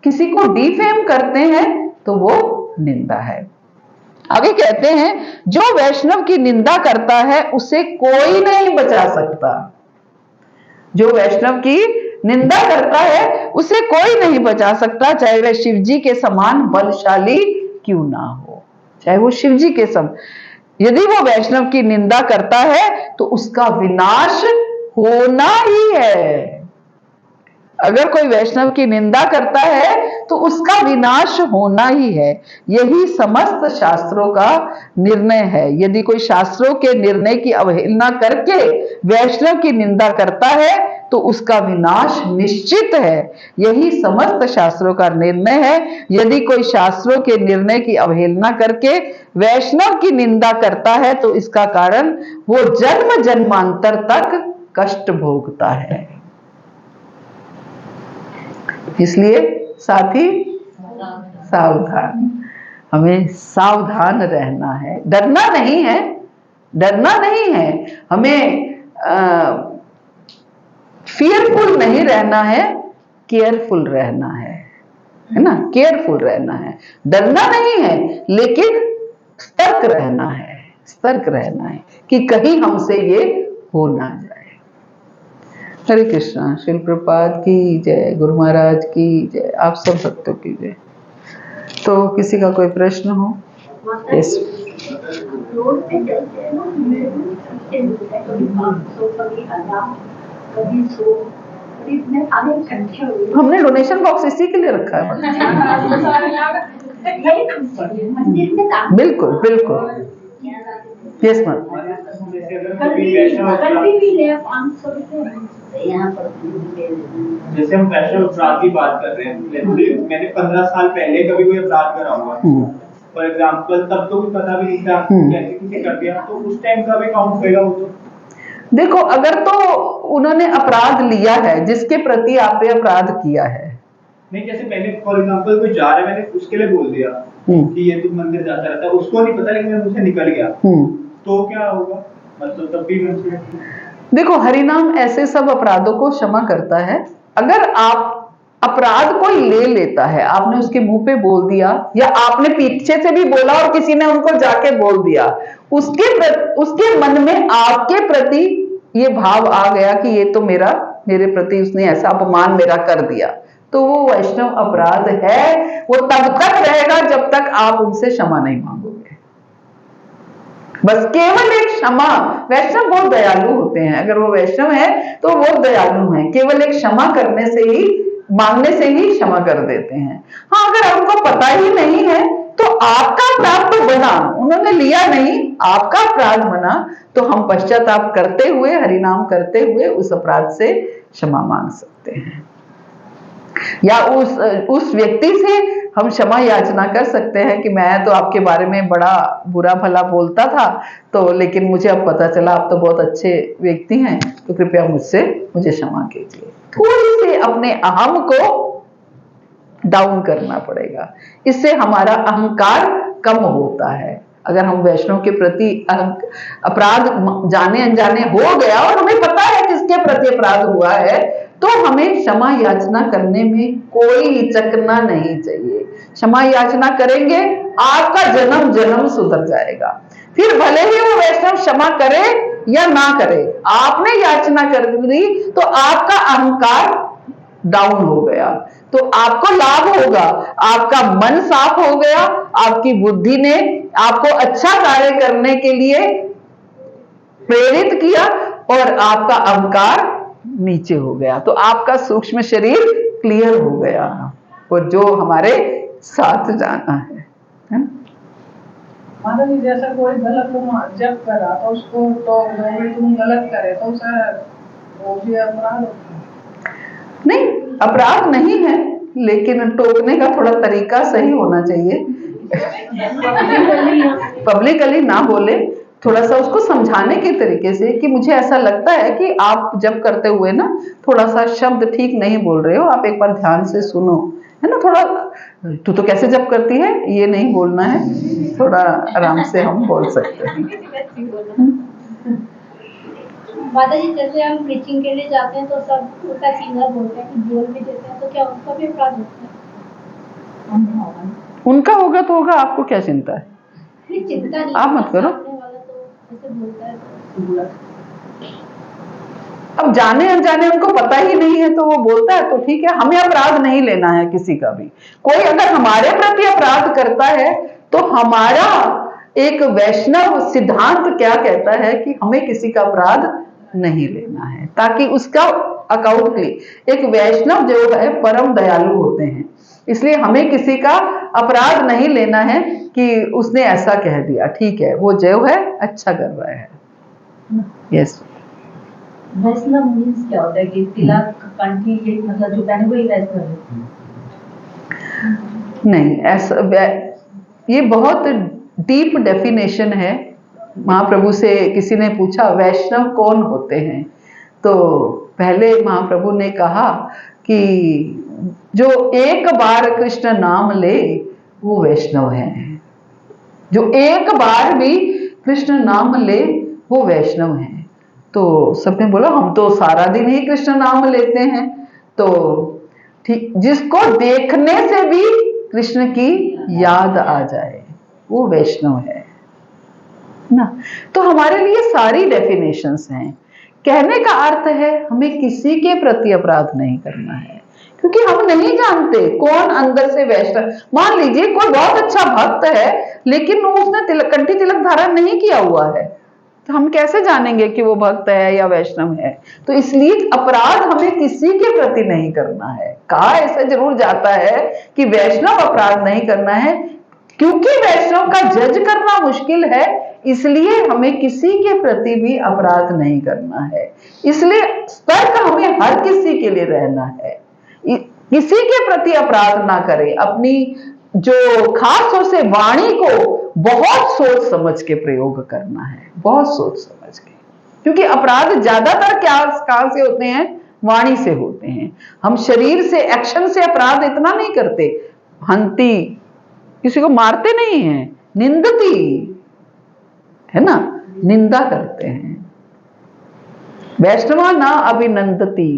किसी को डिफेम करते हैं तो वो निंदा है। आगे कहते हैं, जो वैष्णव की निंदा करता है उसे कोई नहीं बचा सकता। जो वैष्णव की निंदा करता है उसे कोई नहीं बचा सकता, चाहे वह शिव जी के समान बलशाली क्यों ना हो, चाहे वो शिव जी के समान। यदि वो वैष्णव की निंदा करता है तो उसका विनाश होना ही है। अगर कोई वैष्णव की निंदा करता है तो उसका विनाश होना ही है। यही समस्त शास्त्रों का निर्णय है। यदि कोई शास्त्रों के निर्णय की अवहेलना करके वैष्णव की निंदा करता है तो उसका विनाश निश्चित है। यही समस्त शास्त्रों का निर्णय है। यदि कोई शास्त्रों के निर्णय की अवहेलना करके वैष्णव की निंदा करता है तो इसका कारण वो जन्म जन्मांतर तक कष्ट भोगता है। इसलिए साथी सावधान, हमें सावधान रहना है, डरना नहीं है, डरना नहीं है, हमें फियरफुल नहीं रहना है, केयरफुल रहना है ना, केयरफुल रहना है। डरना नहीं है, लेकिन सतर्क रहना है, सतर्क रहना है कि कहीं हमसे ये हो ना जाए। हरे कृष्णा। श्रील प्रभुपाद की जय, गुरु महाराज की जय, आप सब भक्तों की जय। तो किसी का कोई प्रश्न हो? यस। हमने डोनेशन बॉक्स इसी के लिए रखा है। बिल्कुल बिल्कुल, यस मैम। जैसे हम वैष्णव अपराध की बात कर रहे हैं, मैंने 15 साल पहले कभी कोई अपराध करा हुआ, फॉर एग्जाम्पल, तब तो कुछ पता भी नहीं था, कैसे किसी कर दिया, तो उस टाइम का भी काउंट होगा वो? तो देखो, अगर तो उन्होंने अपराध लिया है, जिसके प्रति आपने अपराध किया है, नहीं, जैसे मैंने फॉर एग्जाम्पल कोई जा रहा है, मैंने उसके लिए बोल दिया, कि ये तो मंदिर जाता रहता है, उसको नहीं पता लेकिन मुझसे निकल गया, तो क्या होगा? मतलब तब भी मैं देखो, हरिनाम ऐसे सब अपराधों को क्षमा करता है। अगर आप अपराध कोई ले लेता है, आपने उसके मुंह पे बोल दिया या आपने पीछे से भी बोला और किसी ने उनको जाके बोल दिया, उसके मन में आपके प्रति ये भाव आ गया कि ये तो मेरे प्रति उसने ऐसा अपमान मेरा कर दिया, तो वो वैष्णव अपराध है। वो तब तक रहेगा जब तक आप उनसे क्षमा नहीं मांगोगे। बस केवल एक क्षमा, वैष्णव बहुत दयालु होते हैं, अगर वो वैष्णव है तो वो दयालु हैं, केवल एक क्षमा करने से ही, मांगने से ही क्षमा कर देते हैं। हाँ, अगर हमको पता ही नहीं है तो आपका अपराध तो बना, उन्होंने लिया नहीं, आपका अपराध बना, तो हम पश्चाताप करते हुए, हरिनाम करते हुए उस अपराध से क्षमा मांग सकते हैं, या उस व्यक्ति से हम क्षमा याचना कर सकते हैं कि मैं तो आपके बारे में बड़ा बुरा भला बोलता था, तो लेकिन मुझे अब पता चला आप तो बहुत अच्छे व्यक्ति हैं, तो कृपया मुझे क्षमा कीजिए। थोड़ी सी अपने अहम को डाउन करना पड़ेगा, इससे हमारा अहंकार कम होता है। अगर हम वैष्णव के प्रति अपराध जाने अनजाने हो गया और हमें पता है किसके प्रति अपराध हुआ है, तो हमें क्षमा याचना करने में कोई हिचकना नहीं चाहिए। क्षमा याचना करेंगे, आपका जन्म जन्म सुधर जाएगा। फिर भले ही वो वैष्णव क्षमा करे या ना करे, आपने याचना कर दी तो आपका अहंकार डाउन हो गया, तो आपको लाभ होगा, आपका मन साफ हो गया, आपकी बुद्धि ने आपको अच्छा कार्य करने के लिए प्रेरित किया और आपका अहंकार नीचे हो गया, तो आपका सूक्ष्म शरीर क्लियर हो गया और जो हमारे साथ जाना है ना। माता जी, जैसा कोई गलत जब करा तो उसको तो तुम गलत करे तो वो भी अपराध होता है? नहीं, अपराध नहीं है, लेकिन टोकने का थोड़ा तरीका सही होना चाहिए। पब्लिकली ना बोले, थोड़ा सा उसको समझाने के तरीके से कि मुझे ऐसा लगता है कि आप जब करते हुए ना थोड़ा सा शब्द ठीक नहीं बोल रहे हो, आप एक बार ध्यान से सुनो, है ना। थोड़ा तू तो कैसे जब करती है, ये नहीं बोलना है, थोड़ा आराम से हम बोल सकते हैं। माता जी, जैसे हम प्रीचिंग के लिए जाते हैं तो सब उसका सिंगर बोलते हैं कि बोल भी देते हैं, तो क्या उसका भी अपराध होता है? उनका होगा तो होगा, आपको क्या चिंता है? नहीं, चिंता नहीं, आप मत करो। वाला तो ऐसे बोलता है तो अब जाने अनजाने उनको पता ही नहीं है तो वो बोलता है तो ठीक है, हमें अपराध नहीं लेना है किसी का भी। कोई अगर हमारे प्रति अपराध करता है तो हमारा एक वैष्णव सिद्धांत क्या कहता है कि हमें किसी का अपराध नहीं लेना है, ताकि उसका अकाउंट क्लियर। एक वैष्णव जो है परम दयालु होते हैं, इसलिए हमें किसी का अपराध नहीं लेना है कि उसने ऐसा कह दिया, ठीक है, वो जो है अच्छा कर रहा है। यस। वैष्णव मीन्स क्या होता है कि तिलक कंठी, ये मतलब जो पहने वही वैष्णव है? नहीं, ऐसा ये बहुत डीप डेफिनेशन है। महाप्रभु से किसी ने पूछा वैष्णव कौन होते हैं, तो पहले महाप्रभु ने कहा कि जो एक बार कृष्ण नाम ले वो वैष्णव है, जो एक बार भी कृष्ण नाम ले वो वैष्णव है। तो सबने बोला हम तो सारा दिन ही कृष्ण नाम लेते हैं, तो ठीक, जिसको देखने से भी कृष्ण की याद आ जाए वो वैष्णव है ना। तो हमारे लिए सारी डेफिनेशंस हैं। कहने का अर्थ है हमें किसी के प्रति अपराध नहीं करना है, क्योंकि हम नहीं जानते कौन अंदर से वैष्णव। मान लीजिए कोई बहुत अच्छा भक्त है लेकिन उसने कंठी तिलक धारण नहीं किया हुआ है, तो हम कैसे जानेंगे कि वो भक्त है या वैष्णव है? तो इसलिए अपराध हमें किसी के प्रति नहीं करना है। कहा ऐसा जरूर जाता है कि वैष्णव अपराध नहीं करना है, क्योंकि वैष्णव का जज करना मुश्किल है, इसलिए हमें किसी के प्रति भी अपराध नहीं करना है। इसलिए सतर्क हमें हर किसी के लिए रहना है, किसी के प्रति अपराध ना करें। अपनी जो खास तौर से वाणी को बहुत सोच समझ के प्रयोग करना है, बहुत सोच समझ के, क्योंकि अपराध ज्यादातर कहां से होते हैं? वाणी से होते हैं। हम शरीर से, एक्शन से अपराध इतना नहीं करते। हंती किसी को मारते नहीं हैं, निंदती है ना, निंदा करते हैं। वैष्णवा ना अभिनंदती,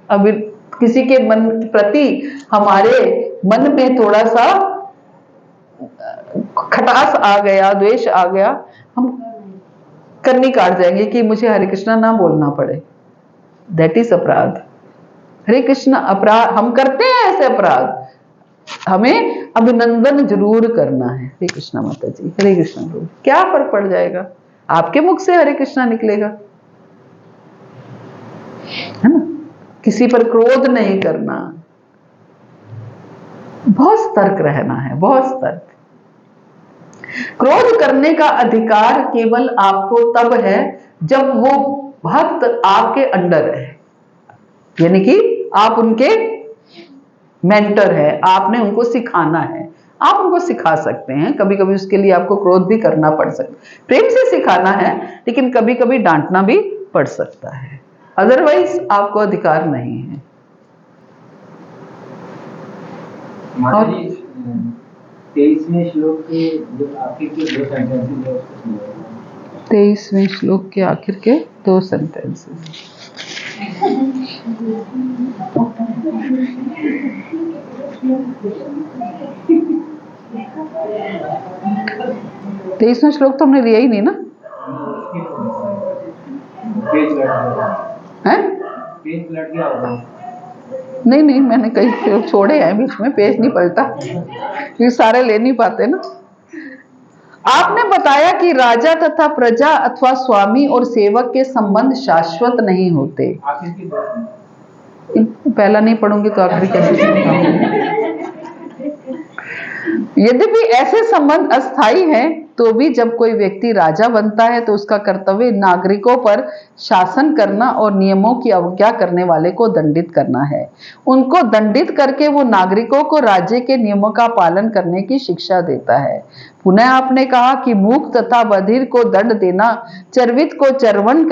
अभी किसी के मन के प्रति हमारे मन में थोड़ा सा खटास आ गया, द्वेष आ गया, हम करनी काट जाएंगे कि मुझे हरे कृष्णा ना बोलना पड़े, दैट इज अपराध। हरे कृष्ण अपराध हम करते हैं, ऐसे अपराध हमें अभिनंदन जरूर करना है। हरे कृष्णा माता जी, हरे कृष्णा प्रभु, क्या फर्क पड़ जाएगा, आपके मुख से हरे कृष्णा निकलेगा, है ना। किसी पर क्रोध नहीं करना, बहुत सतर्क रहना है, बहुत सतर्क। क्रोध करने का अधिकार केवल आपको तब है जब वो भक्त आपके अंडर है, यानी कि आप उनके मेंटर है, आपने उनको सिखाना है, आप उनको सिखा सकते हैं। कभी कभी उसके लिए आपको क्रोध भी करना पड़ सकता है, प्रेम से सिखाना है, लेकिन कभी कभी डांटना भी पड़ सकता है, अदरवाइज आपको अधिकार नहीं है। और 23वें श्लोक के जो आखिर के 2 सेंटेंसेस है उसको समझाइए। 23वें श्लोक के आखिर के 2 सेंटेंसेस। 23वां श्लोक तो हमने लिया ही नहीं ना, है? पेज लट गया होगा। नहीं नहीं, मैंने कई श्लोक छोड़े हैं बीच में, पेज नहीं पलटा क्योंकि सारे ले नहीं पाते ना। आपने बताया कि राजा तथा प्रजा अथवा स्वामी और सेवक के संबंध शाश्वत नहीं होते। आखिर की बात पहला नहीं पढ़ूंगी तो आखिर कैसे समझाऊंगी? यद्यपि ऐसे संबंध अस्थायी हैं, तो भी जब कोई व्यक्ति राजा बनता है तो उसका कर्तव्य नागरिकों पर शासन करना और नियमों की अवज्ञा करने वाले को दंडित करना है। उनको दंडित करके वो नागरिकों को राज्य के नियमों का पालन करने की शिक्षा देता है। पुनः आपने कहा कि मूक तथा बधिर को दंड देना, चर्वित को चर्वण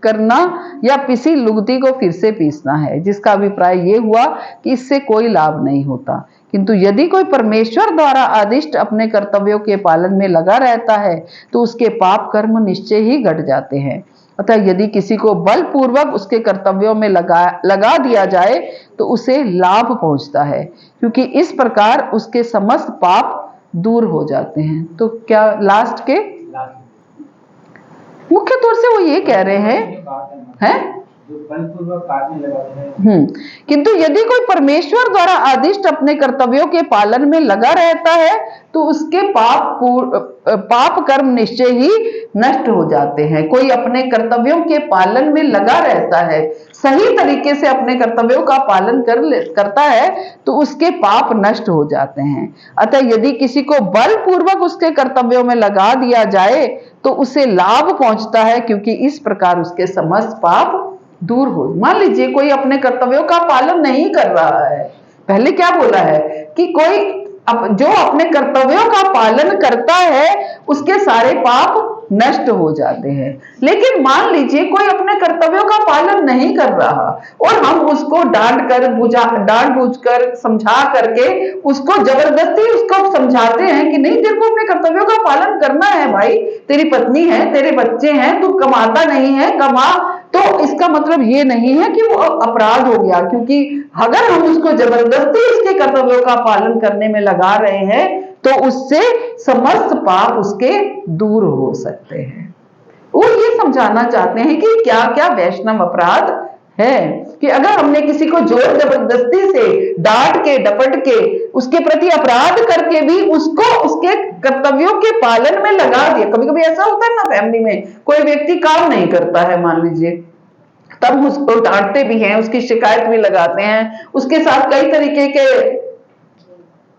करना या पिसी लुगदी को फिर से पीसना है, जिसका अभिप्राय ये हुआ कि इससे कोई लाभ नहीं होता। किंतु यदि कोई परमेश्वर द्वारा आदिष्ट अपने कर्तव्यों के पालन में लगा रहता है तो उसके पाप कर्म निश्चय ही घट जाते हैं। अतः यदि किसी को बलपूर्वक उसके कर्तव्यों में लगा दिया जाए तो उसे लाभ पहुंचता है, क्योंकि इस प्रकार उसके समस्त पाप दूर हो जाते हैं। तो क्या लास्ट के मुख्य तौर से वो ये कह रहे हैं जो बलपूर्वक कार्य लगाते हैं। किंतु यदि कोई परमेश्वर द्वारा आदिष्ट अपने कर्तव्यों के पालन में लगा रहता है तो उसके पाप कर्म निश्चय ही नष्ट हो जाते हैं। कोई अपने कर्तव्यों के पालन में लगा रहता है, सही तरीके से अपने कर्तव्यों का पालन करता है तो उसके पाप नष्ट हो जाते हैं। अतः यदि किसी को बलपूर्वक उसके कर्तव्यों में लगा दिया जाए तो उसे लाभ पहुंचता है, क्योंकि इस प्रकार उसके समस्त पाप दूर हो। मान लीजिए कोई अपने कर्तव्यों का पालन नहीं कर रहा है, पहले क्या बोला है कि कोई जो अपने कर्तव्यों का पालन करता है उसके सारे पाप नष्ट हो जाते हैं। लेकिन मान लीजिए कोई अपने कर्तव्यों का पालन नहीं कर रहा और हम उसको डांट बूझ कर समझा करके उसको जबरदस्ती उसको समझाते हैं कि नहीं तेरे को अपने कर्तव्यों का पालन करना है भाई, तेरी पत्नी है, तेरे बच्चे हैं, तू कमाता नहीं है, कमा, तो इसका मतलब ये नहीं है कि वो अपराध हो गया, क्योंकि अगर हम उसको जबरदस्ती उसके कर्तव्यों का पालन करने में लगा रहे हैं तो उससे समस्त पाप उसके दूर हो सकते हैं। वो ये समझाना चाहते हैं कि क्या क्या वैष्णव अपराध है, कि अगर हमने किसी को जोर जबरदस्ती से डांट के डपट के उसके प्रति अपराध करके भी उसको उसके कर्तव्यों के पालन में लगा दिया। कभी कभी ऐसा होता है ना, फैमिली में कोई व्यक्ति काम नहीं करता है मान लीजिए, तब उसको डांटते भी हैं, उसकी शिकायत भी लगाते हैं, उसके साथ कई तरीके के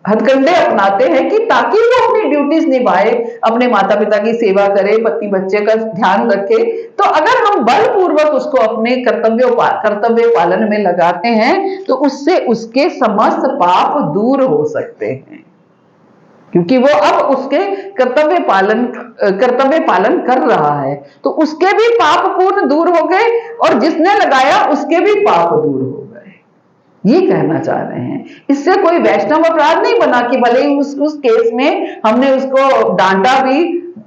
हथकंडे अपनाते हैं कि ताकि वो अपनी ड्यूटीज निभाए, अपने माता पिता की सेवा करे, पति बच्चे का ध्यान रखे। तो अगर हम बलपूर्वक उसको अपने कर्तव्य पालन में लगाते हैं तो उससे उसके समस्त पाप दूर हो सकते हैं, क्योंकि वो अब उसके कर्तव्य पालन कर रहा है तो उसके भी पाप पूर्ण दूर हो गए और जिसने लगाया उसके भी पाप दूर हो गए। ये कहना चाह रहे हैं। इससे कोई वैष्णव अपराध नहीं बना कि भले ही उस केस में हमने उसको डांटा भी,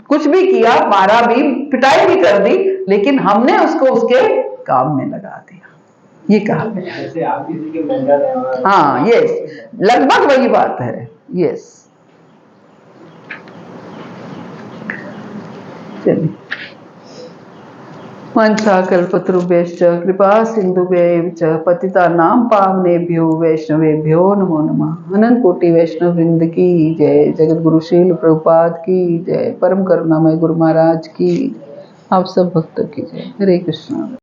कुछ भी किया, मारा भी, पिटाई भी कर दी, लेकिन हमने उसको उसके काम में लगा दिया, ये कहा गया। जैसे आप किसी के मेंटर, हाँ, यस, लगभग वही बात है, यस। चलिए, वाञ्छाकल्पतरुभ्यश्च कृपा सिन्धुभ्यैव च पतितानां पावनेभ्यो वैष्णवेभ्यो नमो नमः। अनंत कोटि वैष्णव वृंद की जय, जगत गुरु श्रील प्रभुपाद की जय, परम करुणामय गुरु महाराज की, आप सब भक्तों की जय। हरे कृष्णा।